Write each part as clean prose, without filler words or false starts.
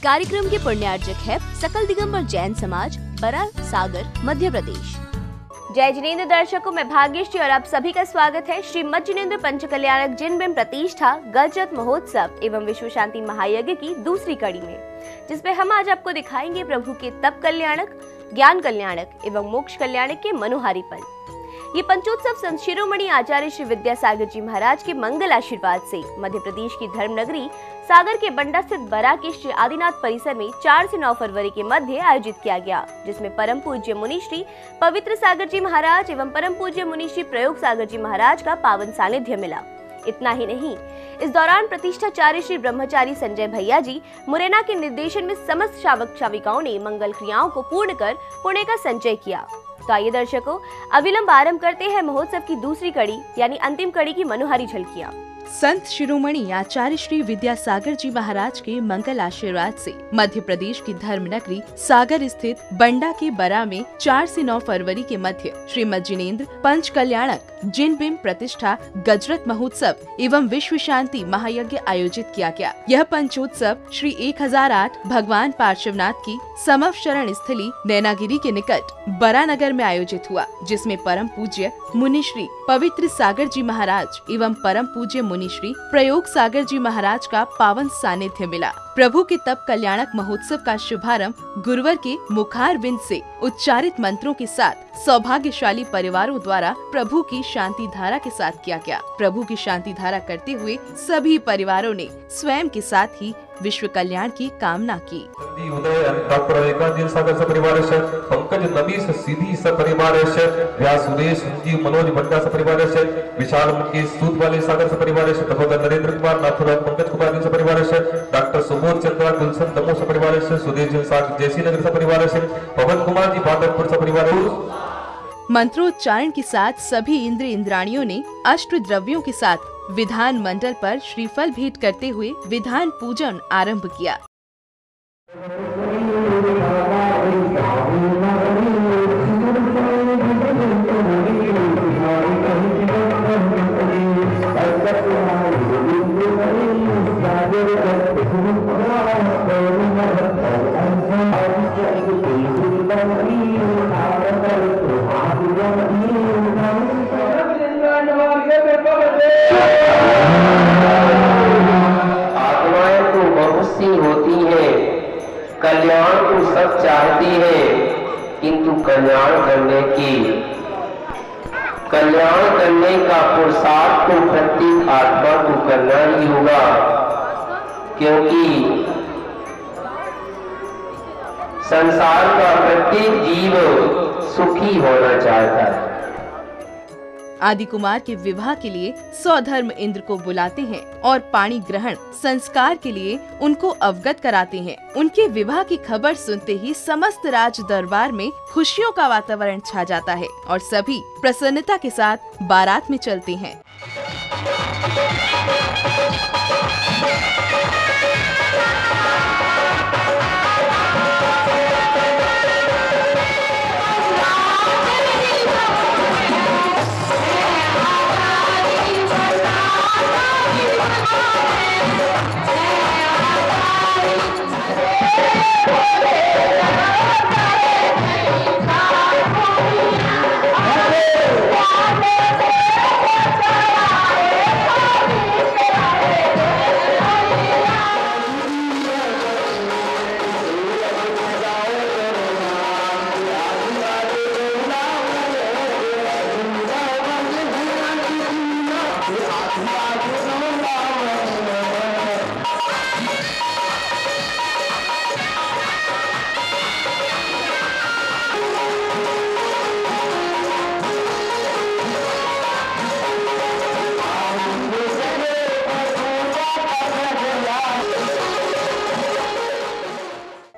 कार्यक्रम के पुण्यार्जक है सकल दिगंबर जैन समाज, बरा, सागर, मध्य प्रदेश। जय जिनेंद्र दर्शकों, मैं भाग्यश्री और आप सभी का स्वागत है श्रीमद जिनेंद्र पंचकल्याणक जिन बिंब प्रतिष्ठा गजरथ महोत्सव एवं विश्व शांति महायज्ञ की दूसरी कड़ी में, जिसमें हम आज आपको दिखाएंगे प्रभु के तप कल्याणक, ज्ञान कल्याणक एवं मोक्ष कल्याणक के मनोहारी पल। ये पंचोत्सव संत शिरोमणि आचार्य श्री विद्यासागर जी महाराज के मंगल आशीर्वाद से मध्य प्रदेश की धर्म नगरी सागर के बंडा स्थित बरा के श्री आदिनाथ परिसर में 4 से 9 फरवरी के मध्य आयोजित किया गया, जिसमें परम पूज्य मुनि श्री पवित्र सागर जी महाराज एवं परम पूज्य मुनि श्री प्रयोग सागर जी महाराज का पावन सानिध्य मिला। इतना ही नहीं, इस दौरान प्रतिष्ठाचार्य श्री ब्रह्मचारी संजय भैया जी मुरैना के निर्देशन में समस्त शावक शाविकाओं ने मंगल क्रियाओं को पूर्ण कर पुण्य का संचय किया। तो आइए दर्शकों, अविलंब आरंभ करते हैं महोत्सव की दूसरी कड़ी यानी अंतिम कड़ी की मनोहारी झलकियां। संत शिरोमणि आचार्य श्री विद्यासागर जी महाराज के मंगल आशीर्वाद से मध्य प्रदेश की धर्म नगरी सागर स्थित बंडा के बरा में 4 से 9 फरवरी के मध्य श्रीमद जिनेंद्र पंच कल्याणक जिन बिंब प्रतिष्ठा गजरथ महोत्सव एवं विश्व शांति महायज्ञ आयोजित किया गया। यह पंचोत्सव श्री 1008 भगवान पार्श्वनाथ की समव शरण स्थली नैनागिरी के निकट बरा नगर में आयोजित हुआ, जिसमें परम पूज्य मुनि श्री पवित्र सागर जी महाराज एवं परम पूज्य मुनि श्री प्रयोग सागर जी महाराज का पावन सानिध्य मिला। प्रभु के तप कल्याणक महोत्सव का शुभारंभ गुरुवर के मुखार बिंद से उच्चारित मंत्रों के साथ सौभाग्यशाली परिवारों द्वारा प्रभु की शांति धारा के साथ किया गया। प्रभु की शांति धारा करते हुए सभी परिवारों ने स्वयं के साथ ही विश्व कल्याण की कामना की। उदय डॉक्टर एकांत सागर सपरिवार से पंकज नबीस सीधी सपरिवार से व्यास सुरेश संजीव मनोज भट्टा सपरिवार से विशाल मुकेश सूत वाले सागर सपरिवार से सहोदर नरेंद्र कुमार नाथुराम पंकज कुमार सपरिवार से डॉक्टर सुबोध चंद्रा गुलशन दमो सपरिवार से सुदेश सागर जैसी नगर सपरिवार से पवन कुमार जी बादलपुर सपरिवार। मंत्रोच्चारण के साथ सभी इंद्र इंद्राणियों ने अष्ट द्रव्यों के साथ विधान मंडल पर श्रीफल भेंट करते हुए विधान पूजन आरंभ किया। आत्माएं तो बहुत सी होती हैं, कल्याण तो सब चाहती है, किंतु कल्याण करने का पुरुषार्थ तो प्रत्येक आत्मा को करना ही होगा, क्योंकि संसार का प्रत्येक जीव सुखी होना चाहता है। आदि कुमार के विवाह के लिए स्वधर्म इंद्र को बुलाते हैं और पाणी ग्रहण संस्कार के लिए उनको अवगत कराते हैं। उनके विवाह की खबर सुनते ही समस्त राज दरबार में खुशियों का वातावरण छा जाता है और सभी प्रसन्नता के साथ बारात में चलते हैं।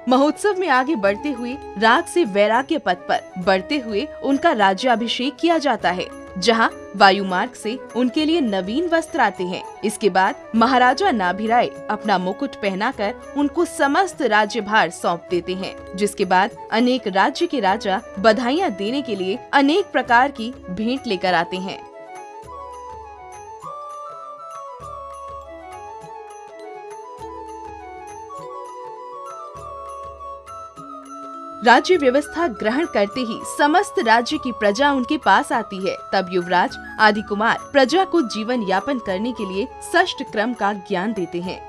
महोत्सव में आगे बढ़ते हुए राग से वैराग्य पथ पर बढ़ते हुए उनका राज्याभिषेक किया जाता है, जहां वायु मार्ग से उनके लिए नवीन वस्त्र आते हैं। इसके बाद महाराजा नाभिराय अपना मुकुट पहनाकर उनको समस्त राज्यभार सौंप देते हैं, जिसके बाद अनेक राज्य के राजा बधाइयाँ देने के लिए अनेक प्रकार की भेंट लेकर आते हैं। राज्य व्यवस्था ग्रहण करते ही समस्त राज्य की प्रजा उनके पास आती है। तब युवराज आदि कुमार प्रजा को जीवन यापन करने के लिए षष्ठ क्रम का ज्ञान देते हैं।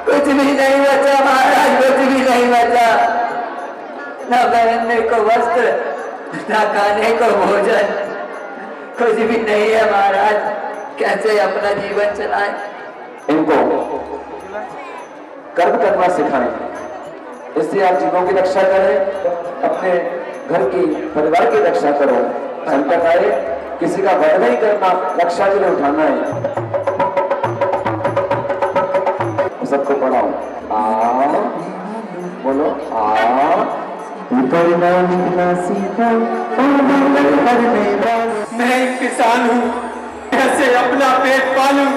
कुछ भी नहीं बचा महाराज, कुछ भी नहीं बचा, न पहनने को वस्त्र, न खाने को भोजन, कुछ भी नहीं है महाराज। कैसे अपना जीवन चलाएं? इनको कर्म करना सिखाएं, इससे आप जीवों की रक्षा करें, अपने घर की परिवार की रक्षा करो। संकट आए किसी का वध नहीं करना, रक्षा के लिए उठाना है। सबको पढ़ाओ, बोलो मैं एक किसान हूँ, कैसे अपना पेट पालूं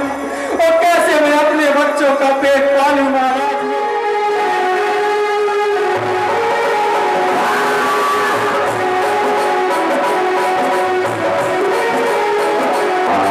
और कैसे मैं अपने बच्चों का पेट पालूं महाराज।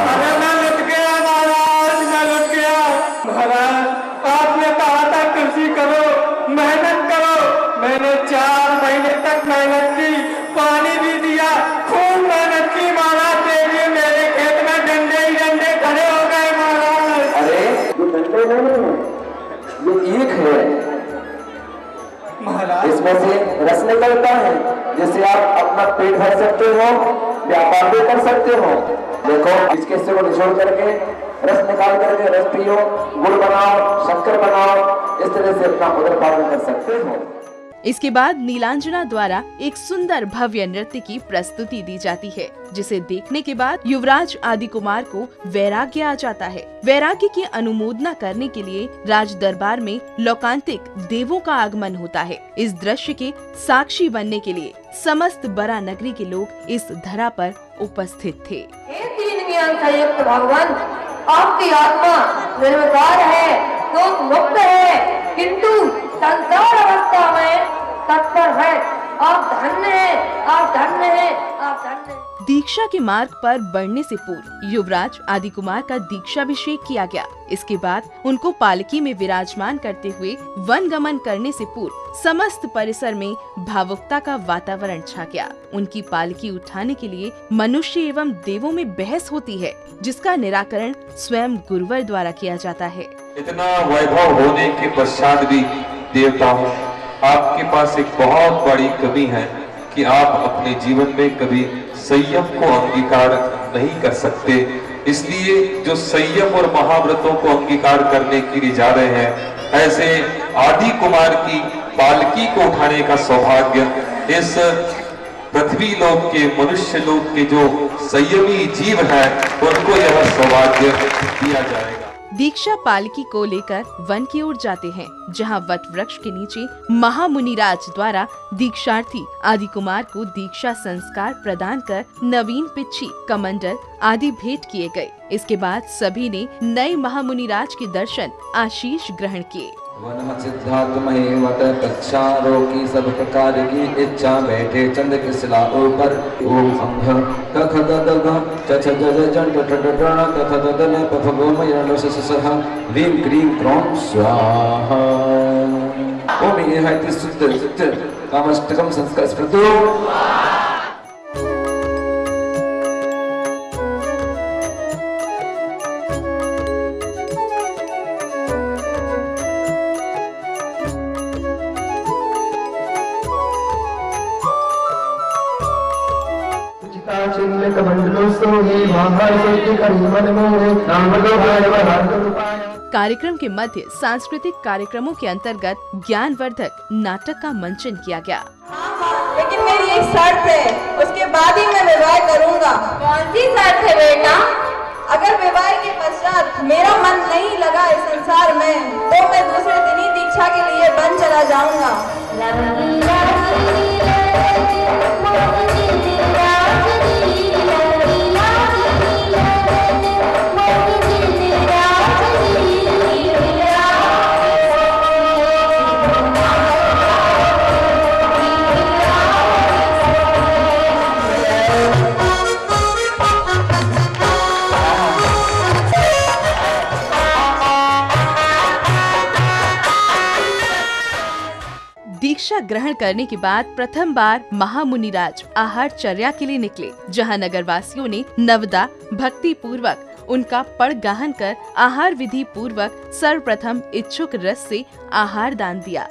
अरे मैं लुट गया महाराज, मैं लुट गया महाराज। आपने कहा था कृषि करो, मेहनत करो। मैंने 4 महीने तक मेहनत की, पानी भी दिया, खूब मेहनत की महाराज। देखिए मेरे खेत में डंडे ही डंडे खड़े हो गए महाराज। अरे ये डंडे नहीं, ये ईख है महाराज। इसमें से रस निकलता है, जिससे आप अपना पेट भर सकते हो, व्यापार भी कर सकते हो। देखो इसके हिस्से को निचोड़ करके रस निकाल करके रस पियो, गुड़ बनाओ, शक्कर बनाओ, इस तरह से अपना उदर पालन कर सकते हो। इसके बाद नीलांजना द्वारा एक सुंदर भव्य नृत्य की प्रस्तुति दी जाती है, जिसे देखने के बाद युवराज आदि कुमार को वैराग्य आ जाता है। वैराग्य की अनुमोदना करने के लिए राज दरबार में लोकांतिक देवों का आगमन होता है। इस दृश्य के साक्षी बनने के लिए समस्त बरा नगरी के लोग इस धरा पर उपस्थित थे। हे तीन ज्ञान संयुक्त भगवान, आपकी आत्मा निर्विकार है, दोष मुक्त है, किंतु संसार अवस्था में तत्पर है। आप धन्य हैं, आप धन्य हैं, आप धन्य हैं। दीक्षा के मार्ग पर बढ़ने से पूर्व युवराज आदि कुमार का दीक्षाभिषेक किया गया। इसके बाद उनको पालकी में विराजमान करते हुए वन गमन करने से पूर्व समस्त परिसर में भावुकता का वातावरण छा गया। उनकी पालकी उठाने के लिए मनुष्य एवं देवों में बहस होती है, जिसका निराकरण स्वयं गुरुवर द्वारा किया जाता है। इतना वैभव होने के पश्चात भी देवताओं, आपके पास एक बहुत बड़ी कमी है कि आप अपने जीवन में कभी संयम को अंगीकार नहीं कर सकते। इसलिए जो संयम और महाव्रतों को अंगीकार करने के लिए जा रहे हैं, ऐसे आदि कुमार की पालकी को उठाने का सौभाग्य इस पृथ्वी लोक के, मनुष्य लोक के जो संयमी जीव है, उनको यह सौभाग्य दिया जाएगा। दीक्षा पालकी को लेकर वन की ओर जाते हैं, जहां वट वृक्ष के नीचे महामुनिराज द्वारा दीक्षार्थी आदि कुमार को दीक्षा संस्कार प्रदान कर नवीन पिच्छी, कमंडल आदि भेंट किए गए। इसके बाद सभी ने नए महामुनिराज के दर्शन आशीष ग्रहण किए। सिद्धात्महेवत कक्षारों की सब प्रकार की इच्छा, बैठे चंद के शिला ऊपर। ओम अंघ कख दग चछ जज जंड टटटण कथ ददन पफ गोमयण ससह ह्रीं क्रीं क्रौं स्वाहा। ओम यह है शुद्ध कामष्टकम संस्कार स्मृतो। कार्यक्रम के मध्य सांस्कृतिक कार्यक्रमों के अंतर्गत ज्ञानवर्धक नाटक का मंचन किया गया। लेकिन मेरी एक शर्त है, उसके बाद ही मैं विवाह करूंगा। कौन सी शर्त है बेटा? अगर विवाह के पश्चात मेरा मन नहीं लगा इस संसार में, तो मैं दूसरे दिन ही दीक्षा के लिए वन चला जाऊंगा। ग्रहण करने के बाद प्रथम बार महामुनिराज आहारचर्या के लिए निकले, जहां नगरवासियों ने नवदा भक्ति पूर्वक उनका पड़ गाहन कर आहार विधि पूर्वक सर्वप्रथम इच्छुक रस से आहार दान दिया।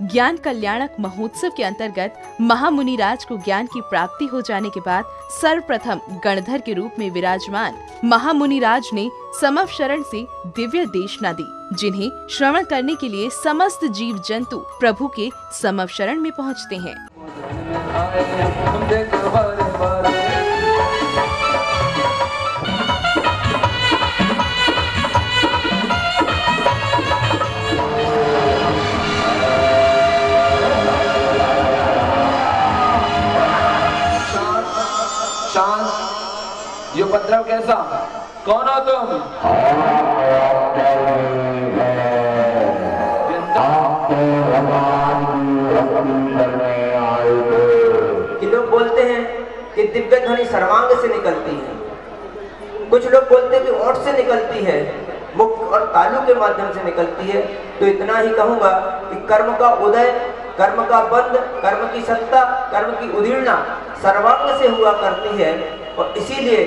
ज्ञान कल्याणक महोत्सव के अंतर्गत महामुनिराज को ज्ञान की प्राप्ति हो जाने के बाद सर्वप्रथम गणधर के रूप में विराजमान महामुनिराज ने समवशरण से दिव्य देशना दी, जिन्हें श्रवण करने के लिए समस्त जीव जंतु प्रभु के समवशरण में पहुंचते हैं। ये उपद्रव कैसा? कौन हो तुम? कि लोग बोलते हैं कि दिव्य ध्वनि सर्वांग से निकलती है, कुछ लोग बोलते हैं कि ओठ से निकलती है, मुख और तालु के माध्यम से निकलती है। तो इतना ही कहूंगा कि कर्म का उदय, कर्म का बंध, कर्म की सत्ता, कर्म की उदीर्णा सर्वांग से हुआ करती है। और इसीलिए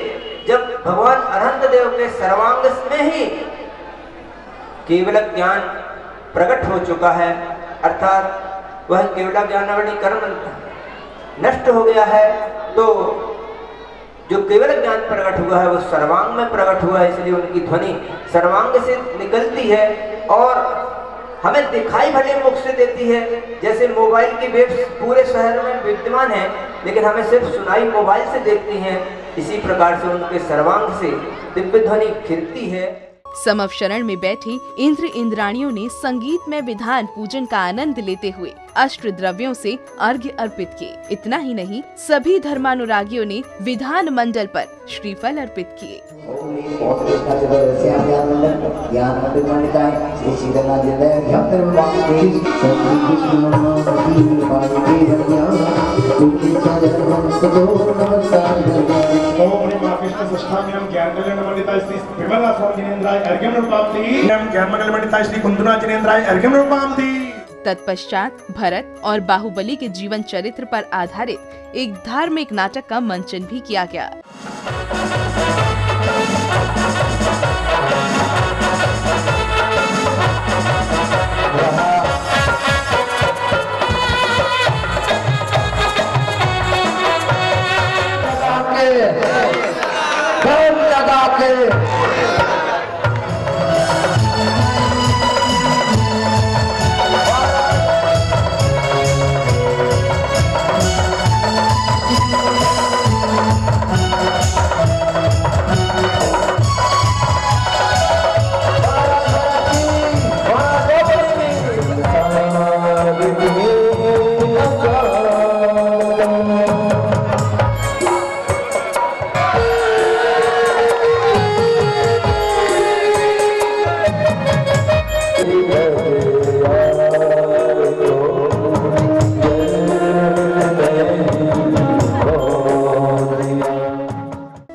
जब भगवान अनंत देव के सर्वांग में ही केवल ज्ञान प्रकट हो चुका है, अर्थात वह केवल ज्ञानावली कर्म नष्ट हो गया है, तो जो केवल ज्ञान प्रकट हुआ है वो सर्वांग में प्रकट हुआ है। इसलिए उनकी ध्वनि सर्वांग से निकलती है और हमें दिखाई भले मुख से देती है। जैसे मोबाइल की वेव्स पूरे शहर में विद्यमान है, लेकिन हमें सिर्फ सुनाई मोबाइल से देखती हैं। इसी प्रकार से उनके सर्वांग से दिव्य ध्वनि खिलती है। समवशरण में बैठे इंद्र इंद्राणियों ने संगीत में विधान पूजन का आनंद लेते हुए अष्ट द्रव्यों से अर्घ्य अर्पित किए। इतना ही नहीं, सभी धर्मानुरागियों ने विधान मंडल पर श्रीफल अर्पित किए। तत्पश्चात भरत और बाहुबली के जीवन चरित्र पर आधारित एक धार्मिक नाटक का मंचन भी किया गया।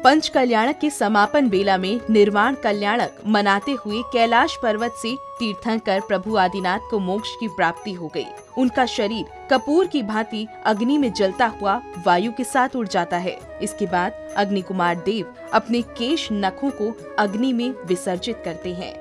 पंच कल्याणक के समापन बेला में निर्वाण कल्याणक मनाते हुए कैलाश पर्वत से तीर्थंकर प्रभु आदिनाथ को मोक्ष की प्राप्ति हो गई। उनका शरीर कपूर की भांति अग्नि में जलता हुआ वायु के साथ उड़ जाता है। इसके बाद अग्नि कुमार देव अपने केश नखों को अग्नि में विसर्जित करते हैं।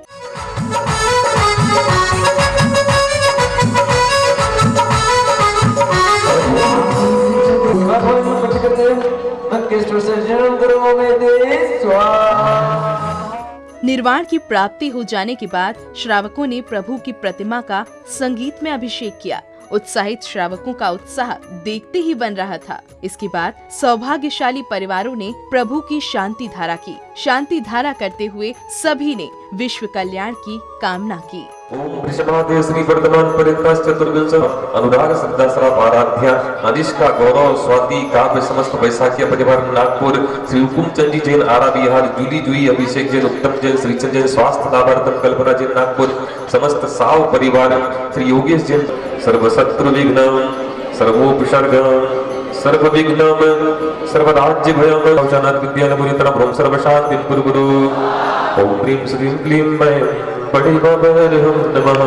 निर्वाण की प्राप्ति हो जाने के बाद श्रावकों ने प्रभु की प्रतिमा का संगीत में अभिषेक किया। उत्साहित श्रावकों का उत्साह देखते ही बन रहा था। इसके बाद सौभाग्यशाली परिवारों ने प्रभु की शांति धारा की। शांति धारा करते हुए सभी ने विश्व कल्याण की कामना की। ओम वृषभादेव श्री वर्धमान पर्यंताश्च चतुर्विंश अनुराग श्रद्धा सरा आराध्या अनिष्का गौरव स्वाति काव्य समस्त वैशाखी परिवार नागपुर श्री हुकुम चंडी जैन आरा बिहार जूली जुई अभिषेक जैन उत्तम जैन श्रीचंद जैन स्वास्थ्य लाभार्थम कल्पना जैन नागपुर समस्त साव परिवार श्री योगेश जैन सर्वशत्रु विघ्नम सर्वोपसर्गम सर्व विघ्नम सर्वराज्य भयम जनात विद्यालय ब्रह्म सर्व शांति गुरु गुरु ओम ह्रीं श्रीं क्लीं मैं बड़ी बाबरहम नमः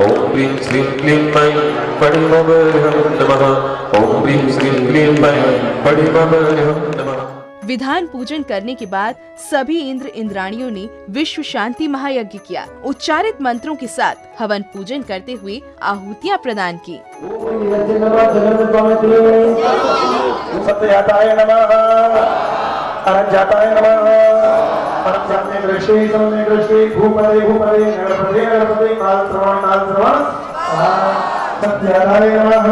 ओम ह्रीं श्रीं क्लीं मैं बड़ी बाबरहम नमः ओम ह्रीं श्रीं क्लीं मैं बड़ी बाबरहम नमः। विधान पूजन करने के बाद सभी इंद्र इंद्राणियों ने विश्व शांति महायज्ञ किया। उच्चारित मंत्रों के साथ हवन पूजन करते हुए आहुतियां प्रदान की। सत्यजाताय नमः, अरजाताय नमः, परमजाते दृष्टि समने दृष्टि भूपते भूपते नरपते नरपते काल श्रवण सत्यजाताय नमः,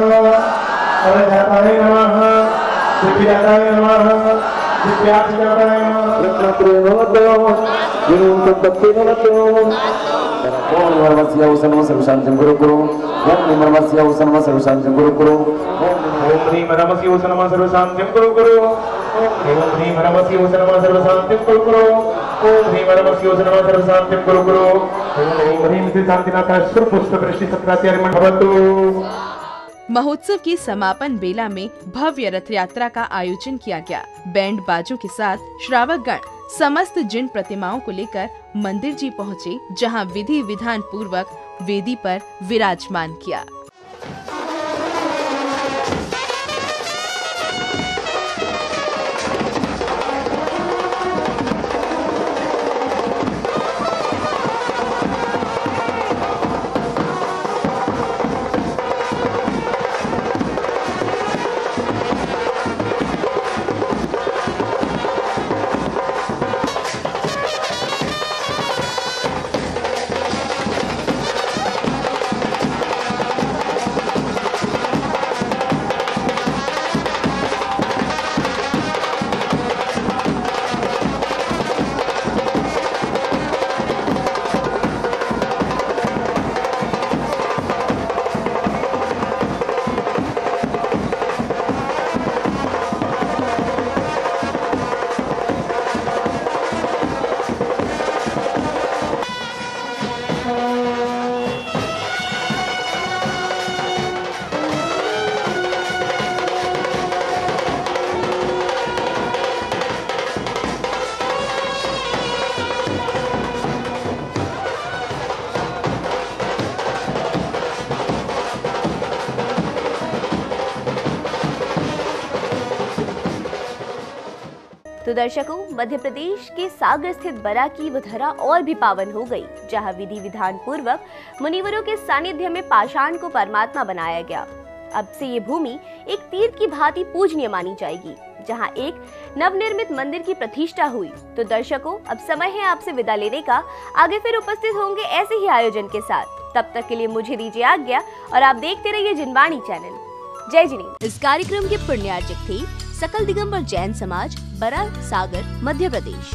अरजाताय नमः, दिव्याताय नमः, दिव्याजाताय नमः, रत्नप्रेमवतो गुरुतत्त्ववतो ओम नमस्ते उसनम सर्वशांतिं गुरु गुरु ओम नमस्ते उसनम सर्वशांतिं गुरु गुरु ओम ह्रीं नमस्ते उसनम सर्वशांतिं गुरु गुरु ओम ह्रीं नमस्ते उसनम सर्वशांतिं गुरु गुरु ओम ह्रीं नमस्ते उसनम सर्वशांतिं गुरु गुरु ओम ह्रीं श्री शांतिनाथ सुरपुष्प वृष्टि सत्रात्यार्मण भवतु। महोत्सव की समापन बेला में भव्य रथ यात्रा का आयोजन किया गया। बैंड बाजों के साथ श्रावक गण समस्त जिन प्रतिमाओं को लेकर मंदिर जी पहुँचे, जहां विधि विधान पूर्वक वेदी पर विराजमान किया। तो दर्शकों, मध्य प्रदेश के सागर स्थित बरा की वो धरा और भी पावन हो गई, जहां विधि विधान पूर्वक मुनिवरों के सानिध्य में पाषाण को परमात्मा बनाया गया। अब से ये भूमि एक तीर्थ की भांति पूजनीय मानी जाएगी, जहां एक नवनिर्मित मंदिर की प्रतिष्ठा हुई। तो दर्शकों, अब समय है आपसे विदा लेने का। आगे फिर उपस्थित होंगे ऐसे ही आयोजन के साथ। तब तक के लिए मुझे दीजिए आज्ञा और आप देखते रहिए जिनवाणी चैनल। जय जिनेंद्र। इस कार्यक्रम के पुण्यार्चक थे सकल दिगंबर जैन समाज, बरा, सागर, मध्य प्रदेश।